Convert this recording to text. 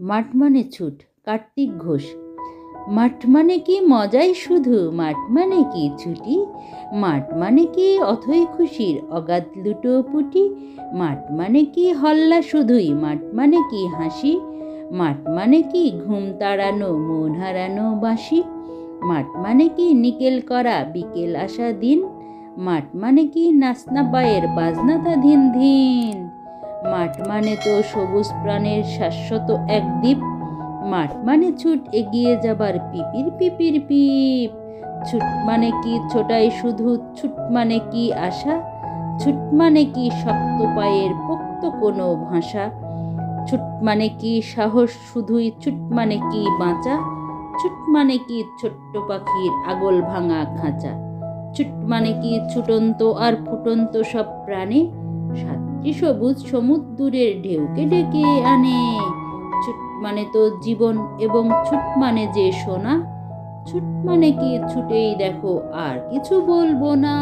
মাঠ মানে ছুট, কার্তিক ঘোষ। মাঠ মানে কি মজাই শুধু, মাঠ মানে কি ছুটি, মাঠ মানে কি অথই খুশির অগাধ লুটোপুটি, মাঠ মানে কি হল্লা শুধুই, মাঠ মানে কি হাসি, মাঠ মানে কি ঘুম তাড়ানো মন হারানো বাঁশি, মাঠ মানে কি নিকেল করা বিকেল আসা দিন, মাঠ মানে কি নাচনা পায়ের বাজনাতা ধিন ধিন, মাঠ মানে তো সবুজ প্রাণের শাশ্বত এক দ্বীপ, মাঠ মানে ছুট এগিয়ে যাবার পিপির পিপির পিপ, ছুট মানে কি ছোটাই শুধু, ছুট মানে কি আশা, ছুট মানে কি শক্ত পায়ের পোক্ত কোনো ভাষা, ছুট মানে কি সাহস শুধুই, ছুট মানে কি বাঁচা, ছুট মানে কি ছোট্ট পাখির আগল ভাঙা খাঁচা, ছুট মানে কি ছুটন্ত আর ফুটন্ত সব প্রাণী, সাতটি সবুজ সমুদ্রের ঢেউকে ডেকে আনে, ছুট মানে তো জীবন এবং ছুট মানে যে সোনা, ছুট মানে কি ছুটেই দেখো আর কিছু বলবো না।